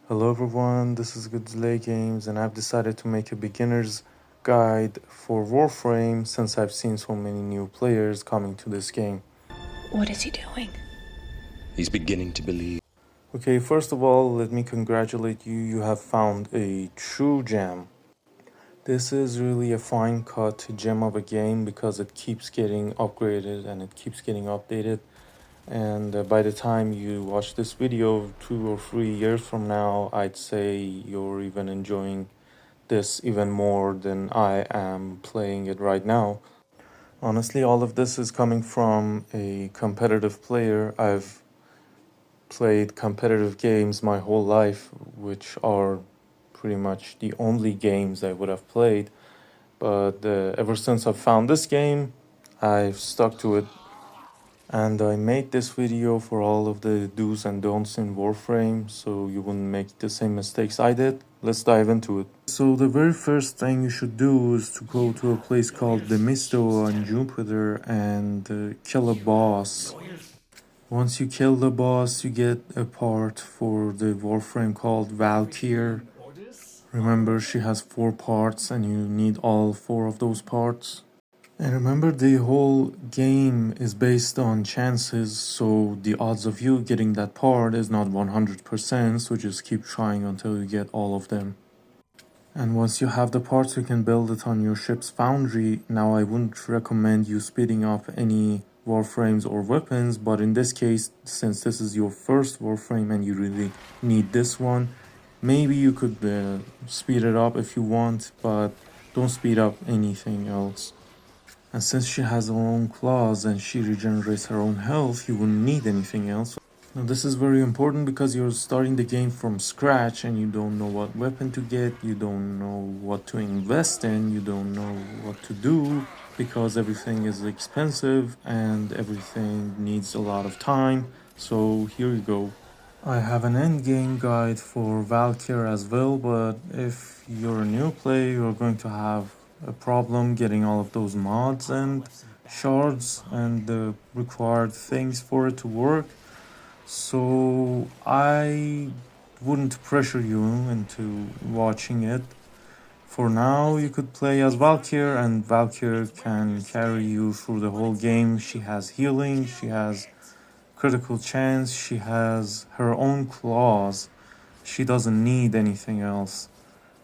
Hello everyone, this is Good Delay Games and I've decided to make a beginner's guide for Warframe since I've seen so many new players coming to this game. What is he doing? He's beginning to believe. Okay, first of all, let me congratulate you. You have found a true gem. This is really a fine cut gem of a game because it keeps getting upgraded and it keeps getting updated. And by the time you watch this video 2 or 3 years from now, I'd say you're even enjoying this even more than I am playing it right now. Honestly, all of this is coming from a competitive player. I've played competitive games my whole life, which are pretty much the only games I would have played. But ever since I've found this game, I've stuck to it. And I made this video for all of the do's and don'ts in Warframe, so you wouldn't make the same mistakes I did. Let's dive into it. So the very first thing you should do is to go to a place called the Misto on Jupiter and kill a boss. Once you kill the boss, you get a part for the Warframe called Valkyr. Remember, she has 4 parts and you need all 4 of those parts. And remember, the whole game is based on chances, so the odds of you getting that part is not 100%, so just keep trying until you get all of them. And once you have the parts, you can build it on your ship's foundry. Now, I wouldn't recommend you speeding up any warframes or weapons, but in this case, since this is your first warframe and you really need this one, maybe you could speed it up if you want, but don't speed up anything else. And since she has her own claws and she regenerates her own health, you wouldn't need anything else. Now this is very important because you're starting the game from scratch and you don't know what weapon to get, you don't know what to invest in, you don't know what to do because everything is expensive and everything needs a lot of time. So here you go. I have an endgame guide for Valkyr as well, but if you're a new player, you're going to have a problem getting all of those mods and shards and the required things for it to work. So I wouldn't pressure you into watching it. For now, you could play as Valkyr, and Valkyr can carry you through the whole game. She has healing, she has critical chance, she has her own claws. She doesn't need anything else.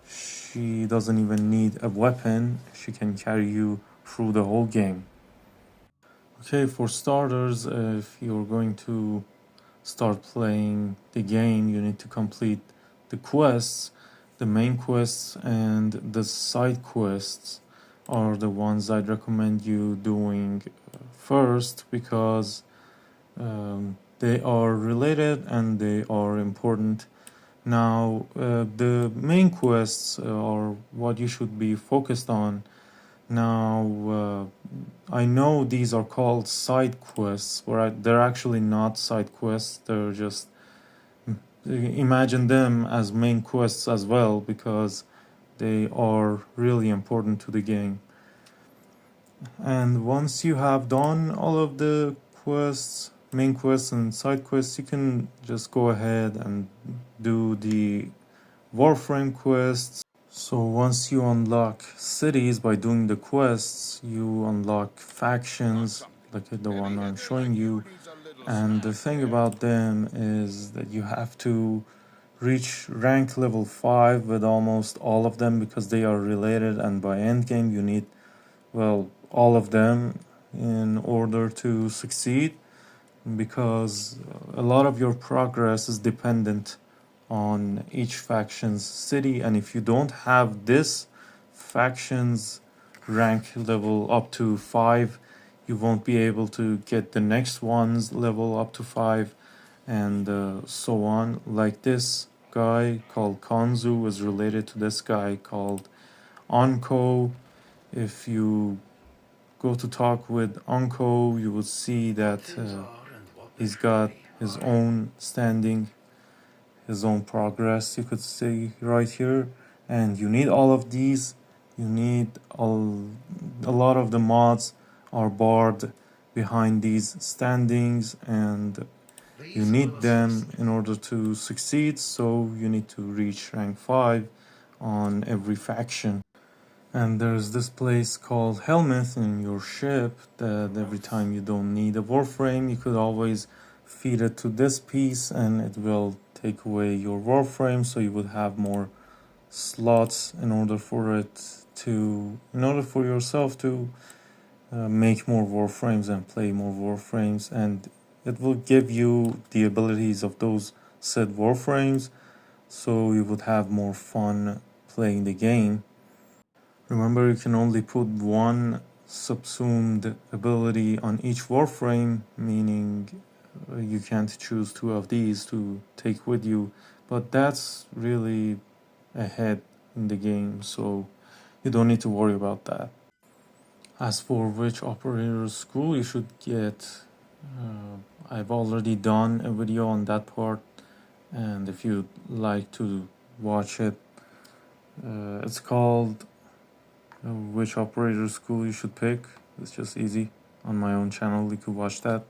She doesn't even need a weapon. She can carry you through the whole game. Okay, for starters, if you're going to start playing the game, you need to complete the quests. The main quests and the side quests are the ones I'd recommend you doing first because they are related and they are important. Now, the main quests are what you should be focused on. Now, I know these are called side quests, but they're actually not side quests. They're just, imagine them as main quests as well because they are really important to the game. And once you have done all of the quests, main quests and side quests, you can just go ahead and do the Warframe quests. So once you unlock cities by doing the quests, you unlock factions like the one I'm showing you. And the thing about them is that you have to reach rank level 5 with almost all of them because they are related, and by endgame you need, well, all of them in order to succeed, because a lot of your progress is dependent on each faction's city, and if you don't have this faction's rank level up to 5, you won't be able to get the next one's level up to 5, and so on. Like this guy called Kanzu is related to this guy called Anko. If you go to talk with Anko, you will see that he's got his own standing, his own progress, you could see right here. And you need all of these. You need a lot of the mods are barred behind these standings, and You need them in order to succeed, so you need to reach rank 5 on every faction. And there's this place called Helmeth in your ship that every time you don't need a Warframe, you could always feed it to this piece and it will take away your Warframe, so you would have more slots in order for yourself to make more Warframes and play more Warframes, and it will give you the abilities of those said Warframes, so you would have more fun playing the game. Remember, you can only put one subsumed ability on each Warframe, meaning you can't choose two of these to take with you, but that's really ahead in the game, so you don't need to worry about that. As for which operator school you should get, I've already done a video on that part, and if you'd like to watch it, it's called which operator school you should pick. It's just easy. On my own channel you could watch that.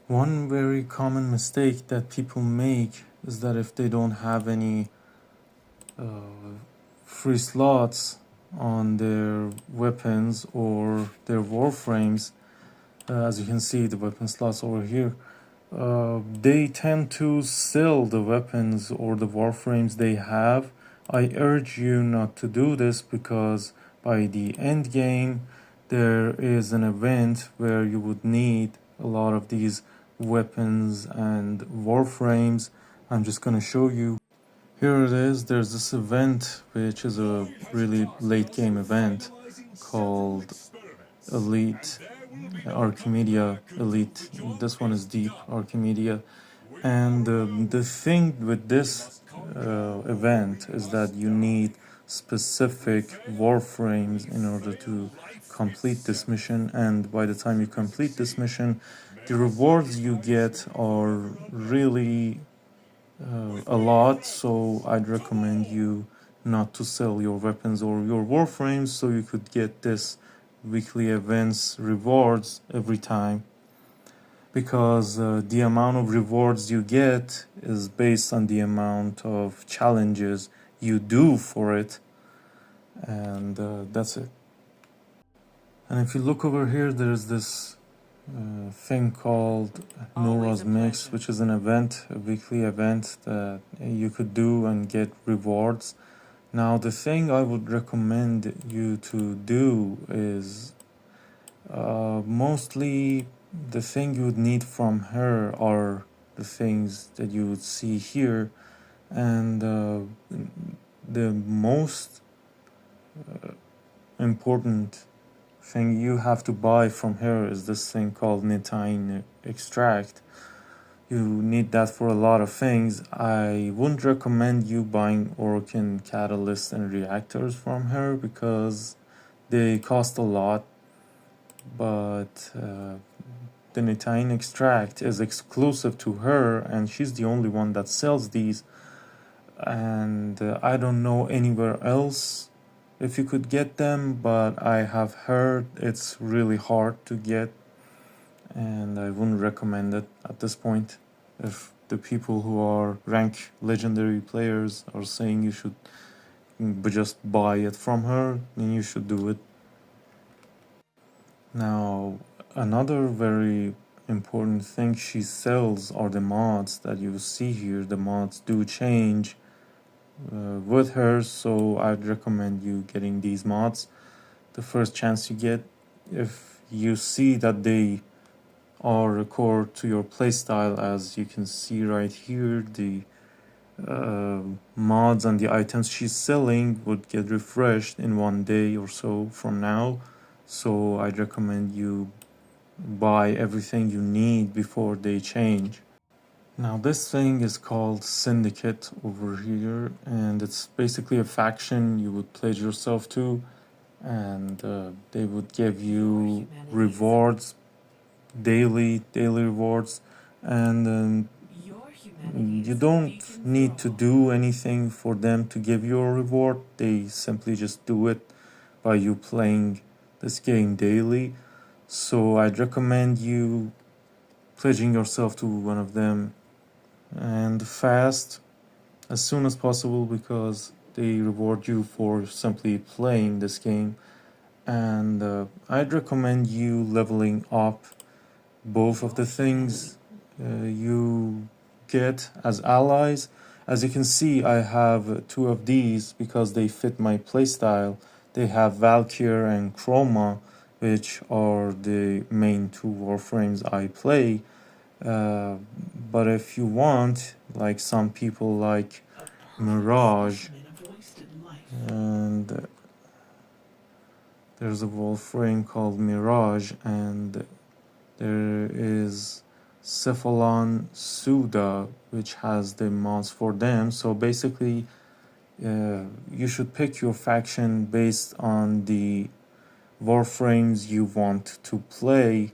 One very common mistake that people make is that if they don't have any free slots on their weapons or their warframes, as you can see the weapon slots over here, they tend to sell the weapons or the warframes they have. I urge you not to do this, because by the end game there is an event where you would need a lot of these weapons and warframes. I'm just gonna show you. Here it is. There's this event which is a really late game event called Elite Archimedia Elite. This one is Deep Archimedia, and the thing with this event is that you need specific warframes in order to complete this mission, and by the time you complete this mission, the rewards you get are really a lot, so I'd recommend you not to sell your weapons or your warframes, so you could get this weekly events rewards every time, because the amount of rewards you get is based on the amount of challenges you do for it, and that's it. And if you look over here, there's this thing called Nora's Mix, which is an event, a weekly event that you could do and get rewards. Now, the thing I would recommend you to do is mostly the thing you would need from her are the things that you would see here, and the most important thing you have to buy from her is this thing called Nitine extract. You need that for a lot of things. I wouldn't recommend you buying Orokin catalysts and reactors from her because they cost a lot, but the Nitine extract is exclusive to her and she's the only one that sells these, and I don't know anywhere else if you could get them, but I have heard it's really hard to get, and I wouldn't recommend it at this point. If the people who are rank legendary players are saying you should just buy it from her, then you should do it. Now, another very important thing she sells are the mods that you see here. The mods do change with her, so I'd recommend you getting these mods the first chance you get. If you see that they are accord to your playstyle, as you can see right here, the mods and the items she's selling would get refreshed in 1 day or so from now, so I'd recommend you buy everything you need before they change. Now, this thing is called Syndicate over here, and it's basically a faction you would pledge yourself to, and they would give you rewards, daily rewards, and you don't need to do anything for them to give you a reward. They simply just do it by you playing this game daily. So I'd recommend you pledging yourself to one of them, and fast as soon as possible because they reward you for simply playing this game. And I'd recommend you leveling up both of the things you get as allies. As you can see, I have two of these because they fit my playstyle. They have Valkyr and Chroma, which are the main two Warframes I play. But if you want, like some people like Mirage, and there's a Warframe called Mirage, and there is Cephalon Suda, which has the mods for them. So basically, you should pick your faction based on the Warframes you want to play,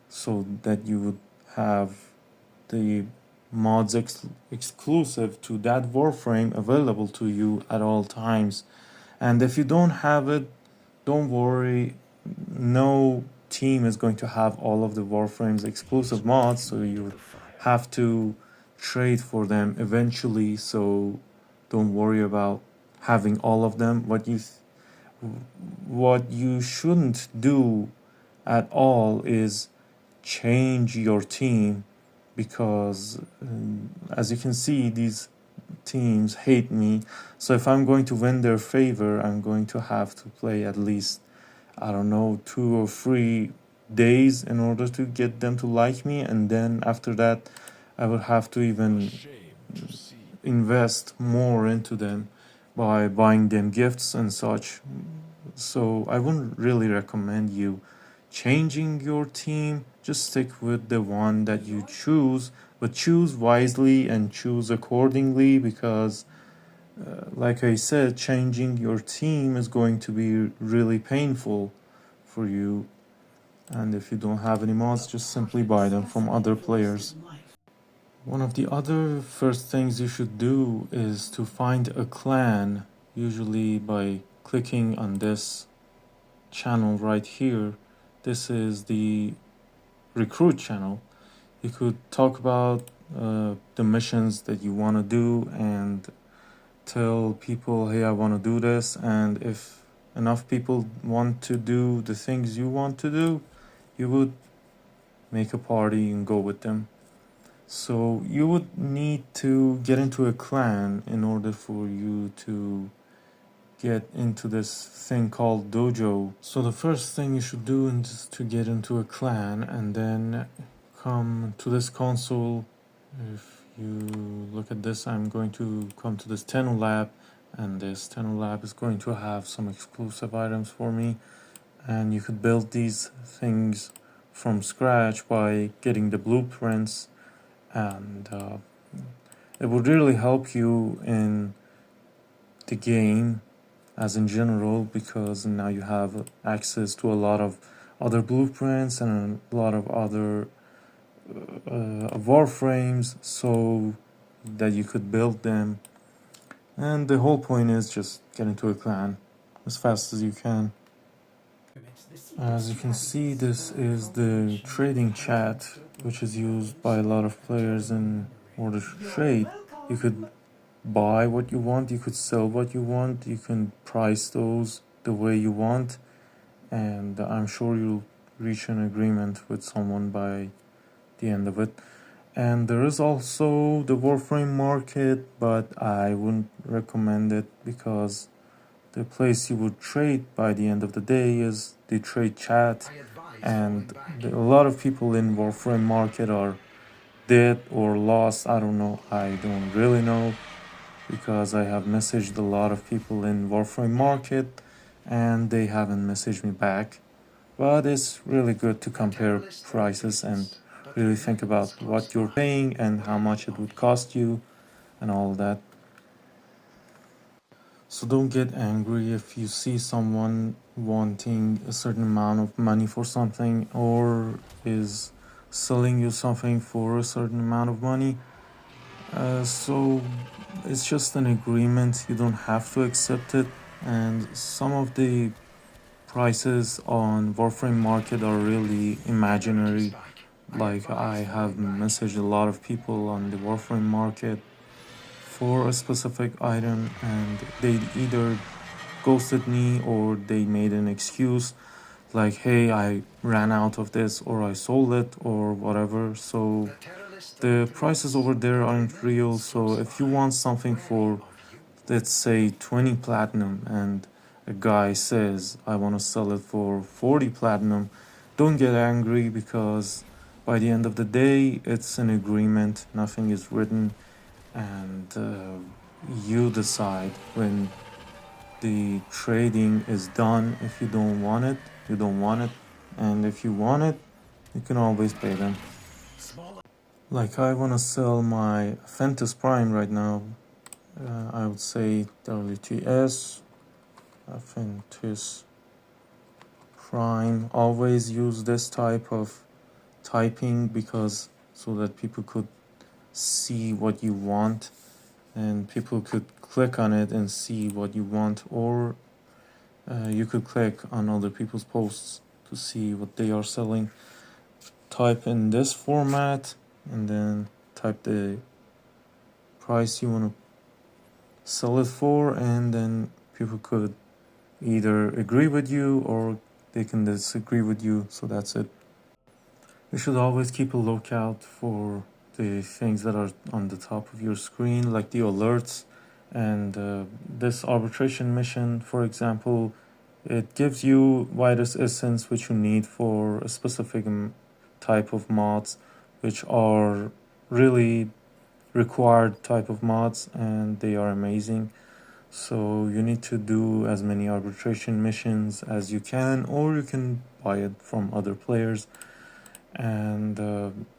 so that you would have the mods exclusive to that Warframe available to you at all times. And if you don't have it, don't worry, no team is going to have all of the Warframe's exclusive mods, so you have to trade for them eventually. So don't worry about having all of them. What you shouldn't do at all is change your team, because as you can see, these teams hate me. So if I'm going to win their favor, I'm going to have to play at least, I don't know, 2 or 3 days in order to get them to like me, and then after that I would have to even invest more into them by buying them gifts and such. So I wouldn't really recommend you changing your team. Just stick with the one that you choose, but choose wisely and choose accordingly, because like I said, changing your team is going to be really painful for you. And if you don't have any mods, just simply buy them from other players. One of the other first things you should do is to find a clan, usually by clicking on this channel right here. This is the recruit channel. You could talk about the missions that you want to do and tell people, hey, I want to do this. And if enough people want to do the things you want to do, you would make a party and go with them. So you would need to get into a clan in order for you to get into this thing called dojo. So the first thing you should do is to get into a clan, and then come to this console. If you look at this, I'm going to come to this Tenno lab, and this Tenno lab is going to have some exclusive items for me, and you could build these things from scratch by getting the blueprints, and it would really help you in the game as in general, because now you have access to a lot of other blueprints and a lot of other warframes, so that you could build them. And the whole point is just get into a clan as fast as you can. As you can see, this is the trading chat, which is used by a lot of players in order to trade. You could buy what you want, you could sell what you want, you can price those the way you want, and I'm sure you'll reach an agreement with someone by the end of it. And there is also the Warframe market, but I wouldn't recommend it, because the place you would trade by the end of the day is the trade chat, and a lot of people in Warframe market are dead or lost. I don't know, I don't really know, because I have messaged a lot of people in Warframe market and they haven't messaged me back. But it's really good to compare prices and really think about what you're paying and how much it would cost you and all that. So don't get angry if you see someone wanting a certain amount of money for something, or is selling you something for a certain amount of money. So it's just an agreement, you don't have to accept it. And some of the prices on Warframe market are really imaginary. Like I have messaged a lot of people on the Warframe market for a specific item, and they either ghosted me or they made an excuse like, hey, I ran out of this, or I sold it, or whatever. So the prices over there aren't real. So if you want something for, let's say, 20 platinum, and a guy says, I want to sell it for 40 platinum, don't get angry, because by the end of the day, it's an agreement, nothing is written, and you decide when the trading is done. If you don't want it, you don't want it, and if you want it, you can always pay them. Like I want to sell my Fentus Prime right now. I would say WTS Fentus Prime. Always use this type of typing, because so that people could see what you want, and people could click on it and see what you want, or you could click on other people's posts to see what they are selling. Type in this format and then type the price you want to sell it for, and then people could either agree with you or they can disagree with you. So that's it. You should always keep a lookout for the things that are on the top of your screen, like the alerts. And this arbitration mission, for example, it gives you virus essence, which you need for a specific type of mods, which are really required type of mods, and they are amazing. So you need to do as many arbitration missions as you can, or you can buy it from other players. And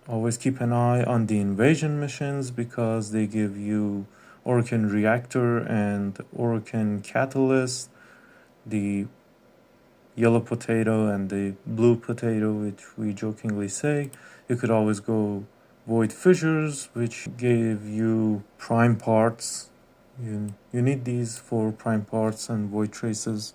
always keep an eye on the invasion missions, because they give you Orkan Reactor and Orkan Catalyst, the yellow potato and the blue potato, which we jokingly say. You could always go Void Fissures, which gave you prime parts. You need these for prime parts and void traces.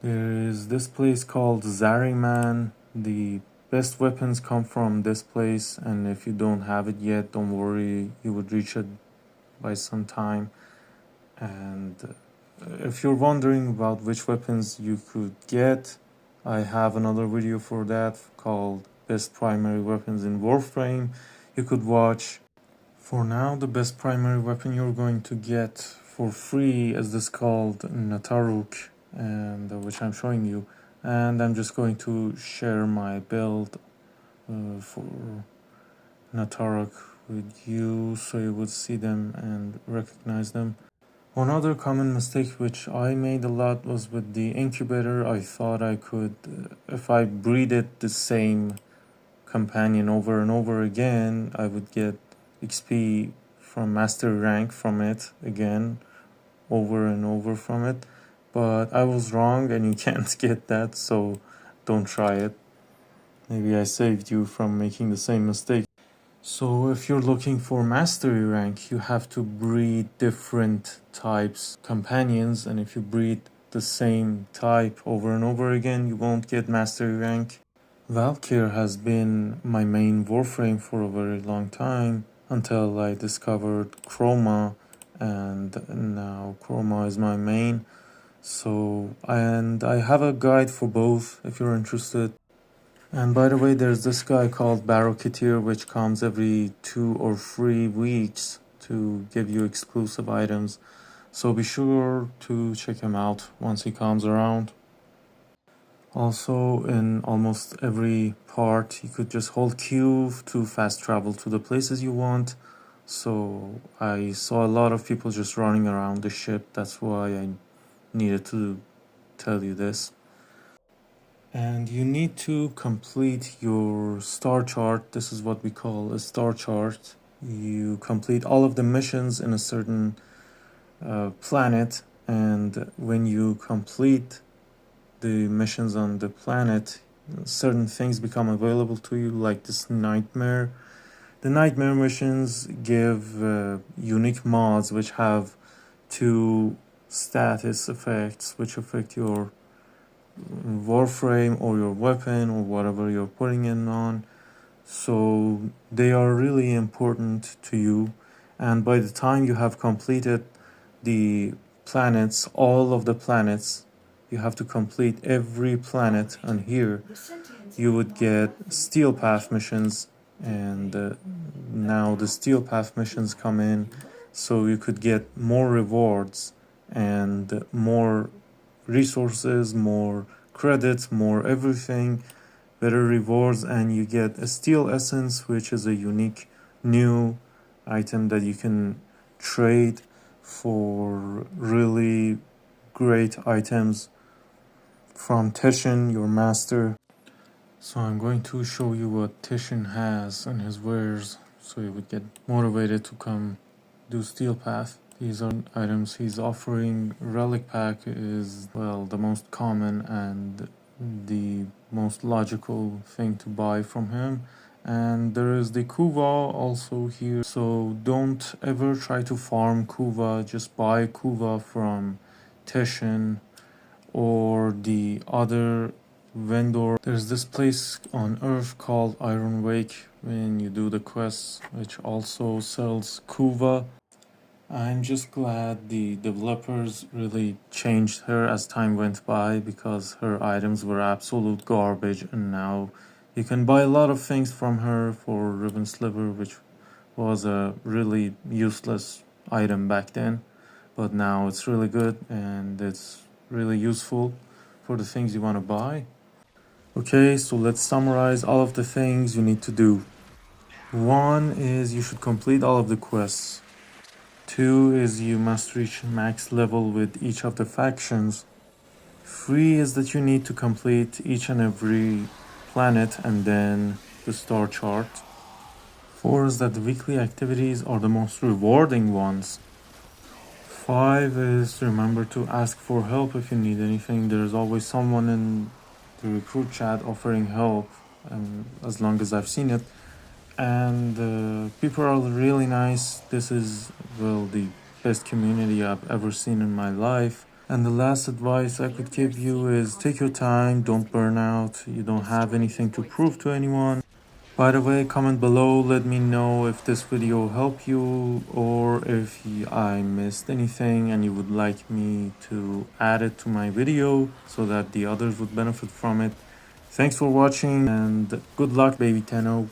There is this place called Zariman. The best weapons come from this place, and if you don't have it yet, don't worry, you would reach it by some time. And if you're wondering about which weapons you could get, I have another video for that called Best Primary Weapons in Warframe. You could watch. For now, the best primary weapon you're going to get for free is this called Nataruk, and which I'm showing you. And I'm just going to share my build for Nataruk with you, so you would see them and recognize them. One other common mistake which I made a lot was with the incubator. I thought I could, if I breeded the same companion over and over again, I would get XP from master rank from it again, over and over from it. But I was wrong, and you can't get that, so don't try it. Maybe I saved you from making the same mistake. So if you're looking for mastery rank, you have to breed different types companions, and if you breed the same type over and over again, you won't get mastery rank. Valkyr has been my main Warframe for a very long time, until I discovered Chroma, and now Chroma is my main. So, and I have a guide for both if you're interested. And by the way, there's this guy called Barroketeer, which comes every 2 or 3 weeks to give you exclusive items. So be sure to check him out once he comes around. Also, in almost every part, you could just hold Q to fast travel to the places you want. So I saw a lot of people just running around the ship. That's why I needed to tell you this. And you need to complete your star chart. This is what we call a star chart. You complete all of the missions in a certain planet, and when you complete the missions on the planet, certain things become available to you, like this nightmare. The nightmare missions give unique mods which have 2 status effects, which affect your Warframe or your weapon or whatever you're putting in on. So they are really important to you. And by the time you have completed the planets, all of the planets, you have to complete every planet on here. You would get steel path missions, and now the steel path missions come in, so you could get more rewards and more resources, more credits, more everything, better rewards, and you get a steel essence, which is a unique new item that you can trade for really great items from Teshin, your master. So I'm going to show you what Teshin has in his wares, so you would get motivated to come do Steel Path. These are items he's offering. Relic Pack is, well, the most common and the most logical thing to buy from him. And there is the Kuva also here. So don't ever try to farm Kuva, just buy Kuva from Teshin or the other vendor. There's this place on Earth called Iron Wake when you do the quests, which also sells Kuva. I'm just glad the developers really changed her as time went by, because her items were absolute garbage, and now you can buy a lot of things from her for Ribbon Sliver, which was a really useless item back then, but now it's really good and it's really useful for the things you want to buy. Okay, so let's summarize all of the things you need to do. 1 is you should complete all of the quests. 2 is you must reach max level with each of the factions. 3 is that you need to complete each and every planet and then the star chart. 4 is that the weekly activities are the most rewarding ones. 5 is remember to ask for help if you need anything. There's always someone in the recruit chat offering help, and as long as I've seen it. And people are really nice. This is, well, the best community I've ever seen in my life. And the last advice I could give you is take your time, don't burn out. You don't have anything to prove to anyone. By the way, comment below, let me know if this video helped you or if I missed anything and you would like me to add it to my video so that the others would benefit from it. Thanks for watching and good luck, baby Tenno.